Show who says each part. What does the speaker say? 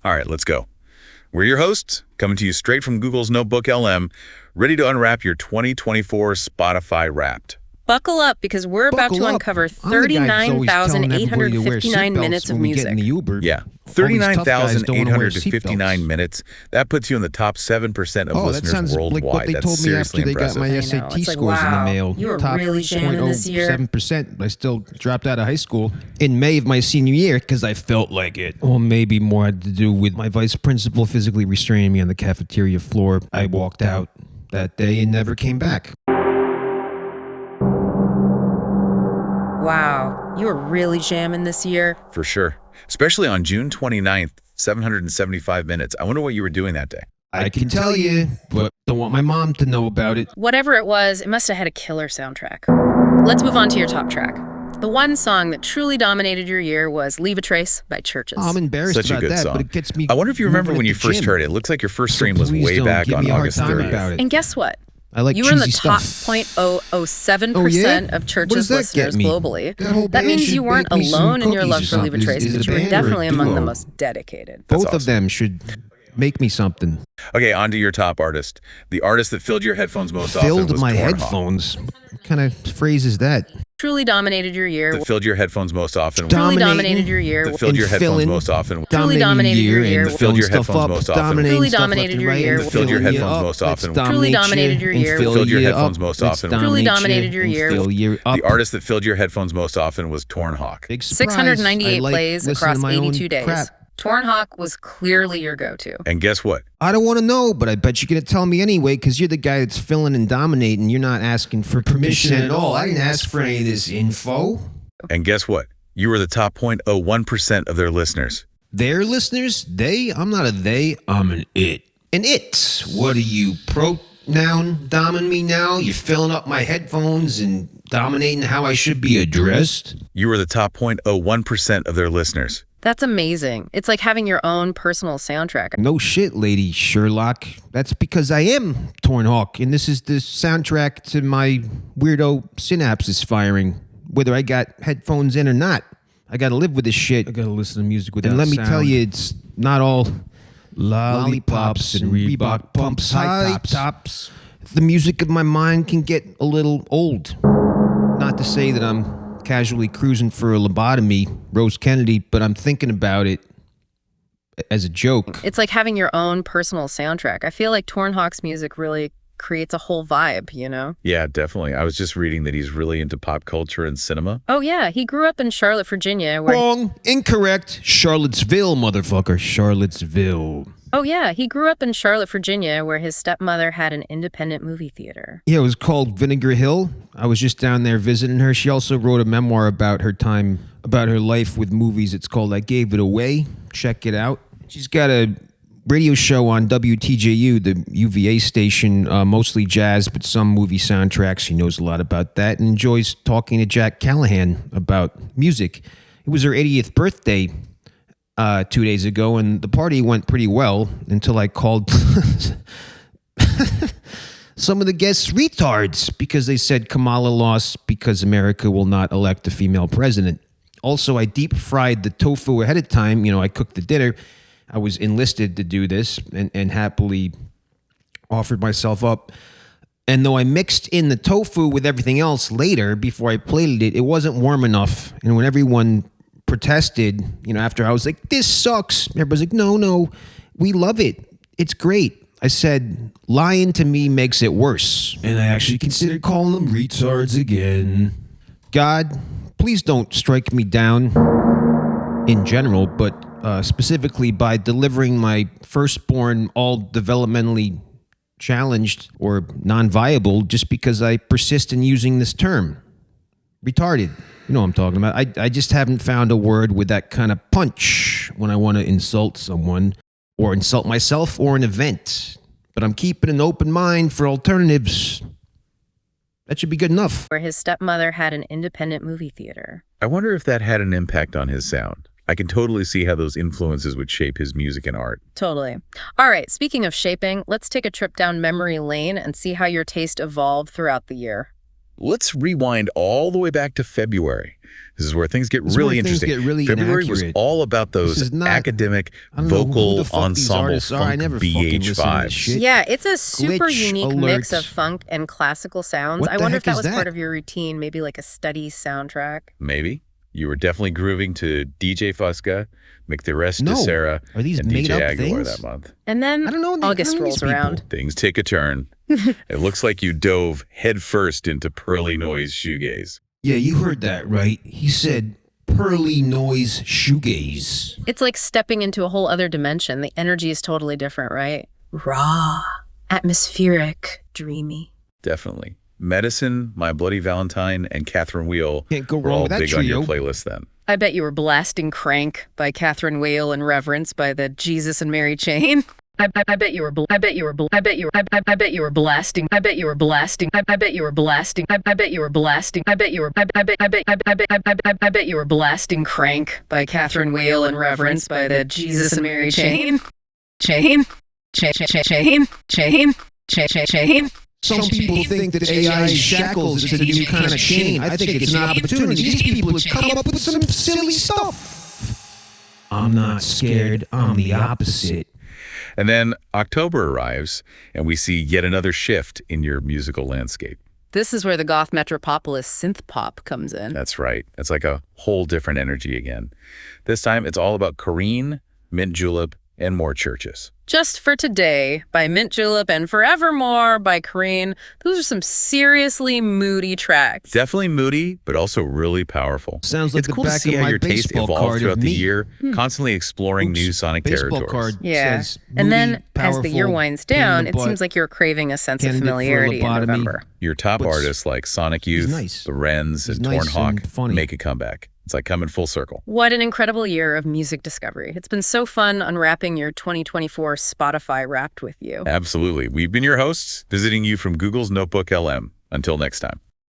Speaker 1: All right, let's go. We're your hosts, coming to you straight from Google's Notebook LM, ready to unwrap your 2024 Spotify Wrapped.
Speaker 2: Buckle up, because we're about to uncover 39,859 minutes of music.
Speaker 1: Yeah, 39,859 minutes. That puts you in the top 7% of listeners worldwide.
Speaker 3: Like what they told me after they got my SAT scores in the mail.
Speaker 2: You were really jamming this year.
Speaker 3: 7%. I still dropped out of high school in May of my senior year because I felt like it. Or maybe more had to do with my vice principal physically restraining me on the cafeteria floor. I walked out that day and never came back.
Speaker 2: Wow, you were really jamming this year.
Speaker 1: For sure. Especially on June 29th, 775 minutes. I wonder what you were doing that day.
Speaker 3: I can tell you, but don't want my mom to know about it.
Speaker 2: Whatever it was, it must have had a killer soundtrack. Let's move on to your top track. The one song that truly dominated your year was Leave a Trace by Churches.
Speaker 3: I'm embarrassed
Speaker 1: Such a
Speaker 3: about
Speaker 1: good
Speaker 3: that,
Speaker 1: song.
Speaker 3: but it gets me.
Speaker 1: I wonder if you remember when you first heard it. It looks like your first stream was way back on August 30th.
Speaker 2: And guess what?
Speaker 3: I like
Speaker 2: you were in the
Speaker 3: cheesy
Speaker 2: top
Speaker 3: stuff.
Speaker 2: 0.007% of Churches listeners globally. That means you weren't alone in your love for Leave a Trace, but you were definitely among the most dedicated.
Speaker 3: Both of them should make me something.
Speaker 1: Okay, on to your top artist. The artist that filled your headphones most often was
Speaker 3: Filled my
Speaker 1: Tornhawk.
Speaker 3: headphones? What kind of phrase is that?
Speaker 2: Truly dominated your year.
Speaker 1: That filled your headphones most often.
Speaker 2: Truly dominated your year.
Speaker 1: That filled your headphones most often.
Speaker 2: Truly dominated your year.
Speaker 1: That filled your headphones most often.
Speaker 2: Truly dominated your year.
Speaker 1: That filled your headphones most often.
Speaker 2: Truly dominated your year.
Speaker 1: Filled your headphones most often.
Speaker 2: Truly dominated your year.
Speaker 1: The artist that filled your headphones most often was Tornhawk.
Speaker 2: 698 plays across 82 days. Tornhawk was clearly your go-to.
Speaker 1: And guess what?
Speaker 3: I don't want to know, but I bet you're going to tell me anyway, because you're the guy that's filling and dominating. You're not asking for permission at all. I didn't ask for any of this info.
Speaker 1: And guess what? You were the top 0.01% of their listeners.
Speaker 3: Their listeners? They? I'm not a they, I'm an it. An it. What are you, pronoun doming me now? You're filling up my headphones and dominating how I should be addressed?
Speaker 1: You were the top 0.01% of their listeners.
Speaker 2: That's amazing. It's like having your own personal soundtrack.
Speaker 3: No shit, Lady Sherlock. That's because I am Tornhawk, and this is the soundtrack to my weirdo synapses firing, whether I got headphones in or not. I gotta live with this shit. I gotta listen to music without sound. And let me tell you, it's not all lollipops and Reebok pumps, high tops. The music of my mind can get a little old. Not to say that I'm casually cruising for a lobotomy, Rose Kennedy, but I'm thinking about it as a joke.
Speaker 2: It's like having your own personal soundtrack. I feel like Tornhawk's music really creates a whole vibe, you know?
Speaker 1: Yeah, definitely. I was just reading that he's really into pop culture and cinema.
Speaker 2: Oh, yeah. He grew up in Charlotte, Virginia.
Speaker 3: Wrong. Incorrect. Charlottesville, motherfucker. Charlottesville.
Speaker 2: Oh, yeah. He grew up in Charlotte, Virginia, where his stepmother had an independent movie theater.
Speaker 3: Yeah, it was called Vinegar Hill. I was just down there visiting her. She also wrote a memoir about her time, about her life with movies. It's called I Gave It Away. Check it out. She's got a radio show on WTJU, the UVA station, mostly jazz, but some movie soundtracks. She knows a lot about that and enjoys talking to Jack Callahan about music. It was her 80th birthday 2 days ago, and the party went pretty well until I called some of the guests retards because they said Kamala lost because America will not elect a female president. Also, I deep fried the tofu ahead of time. You know, I cooked the dinner. I was enlisted to do this and happily offered myself up. And though I mixed in the tofu with everything else later before I plated it, it wasn't warm enough. And when everyone protested, you know, after I was like, this sucks, everybody's like, no, we love it. It's great. I said, lying to me makes it worse. And I actually considered calling them retards again. God, please don't strike me down in general, but specifically by delivering my firstborn all developmentally challenged or non-viable just because I persist in using this term. Retarded. You know what I'm talking about. I just haven't found a word with that kind of punch when I want to insult someone or insult myself or an event. But I'm keeping an open mind for alternatives. That should be good enough.
Speaker 2: Where his stepmother had an independent movie theater.
Speaker 1: I wonder if that had an impact on his sound. I can totally see how those influences would shape his music and art.
Speaker 2: Totally. All right, speaking of shaping, let's take a trip down memory lane and see how your taste evolved throughout the year.
Speaker 1: Let's rewind all the way back to February. This is where things get really interesting. February was all about those academic vocal ensemble funk BH vibes.
Speaker 2: Yeah, it's a super unique mix of funk and classical sounds. I wonder if that was part of your routine, maybe like a study soundtrack.
Speaker 1: Maybe. You were definitely grooving to DJ Fusca, Mick the Rest de Sarah, and DJ Aguilar that month.
Speaker 2: And then August rolls around.
Speaker 1: Things take a turn. It looks like you dove headfirst into pearly noise shoegaze.
Speaker 3: Yeah, you heard that right. He said pearly noise shoegaze.
Speaker 2: It's like stepping into a whole other dimension. The energy is totally different, right? Raw, atmospheric, dreamy.
Speaker 1: Definitely. Medicine, My Bloody Valentine, and Catherine Wheel
Speaker 3: Can't go
Speaker 1: were
Speaker 3: wrong
Speaker 1: all
Speaker 3: with that
Speaker 1: big on your
Speaker 3: trio.
Speaker 1: playlist then.
Speaker 2: I bet you were blasting Crank by Catherine Wheel and Reverence by the Jesus and Mary Chain. I bet you were blasting. I bet you were blasting. I bet you were blasting. I bet you were blasting. I bet you were blasting. I bet you were blasting Crank by Catherine Wheel and Reverence by the Jesus and Mary Chain. Chain.
Speaker 3: Some people think that AI shackles is a new kind of chain. I think it's an opportunity. These people have come up with some silly stuff. I'm not scared. I'm the opposite.
Speaker 1: And then October arrives, and we see yet another shift in your musical landscape.
Speaker 2: This is where the goth metropolis synth pop comes in.
Speaker 1: That's right. It's like a whole different energy again. This time, it's all about Corrine, Mint Julep, and more churches.
Speaker 2: Just for Today by Mint Julep and Forevermore by Corrine. Those are some seriously moody tracks.
Speaker 1: Definitely moody, but also really powerful.
Speaker 3: Sounds like
Speaker 1: it's
Speaker 3: the
Speaker 1: cool to
Speaker 3: back
Speaker 1: see
Speaker 3: of
Speaker 1: how
Speaker 3: my
Speaker 1: your taste
Speaker 3: baseball
Speaker 1: evolves
Speaker 3: card
Speaker 1: throughout
Speaker 3: of
Speaker 1: the
Speaker 3: me.
Speaker 1: year, constantly exploring new sonic
Speaker 3: Baseball
Speaker 1: territories.
Speaker 3: card
Speaker 2: Yeah.
Speaker 3: says
Speaker 2: And then
Speaker 3: moody,
Speaker 2: as the year
Speaker 3: powerful,
Speaker 2: winds
Speaker 3: pain in
Speaker 2: down,
Speaker 3: the
Speaker 2: it
Speaker 3: butt,
Speaker 2: seems like you're craving a sense of
Speaker 3: candidate for
Speaker 2: familiarity in
Speaker 3: lobotomy.
Speaker 2: November.
Speaker 1: Your top
Speaker 3: What's-
Speaker 1: artists like Sonic Youth,
Speaker 3: nice.
Speaker 1: the Wrens,
Speaker 3: He's
Speaker 1: and
Speaker 3: nice
Speaker 1: Torn Hawk
Speaker 3: and funny.
Speaker 1: make a comeback. It's like coming full circle.
Speaker 2: What an incredible year of music discovery. It's been so fun unwrapping your 2024 Spotify Wrapped with you.
Speaker 1: Absolutely. We've been your hosts, visiting you from Google's Notebook LM. Until next time.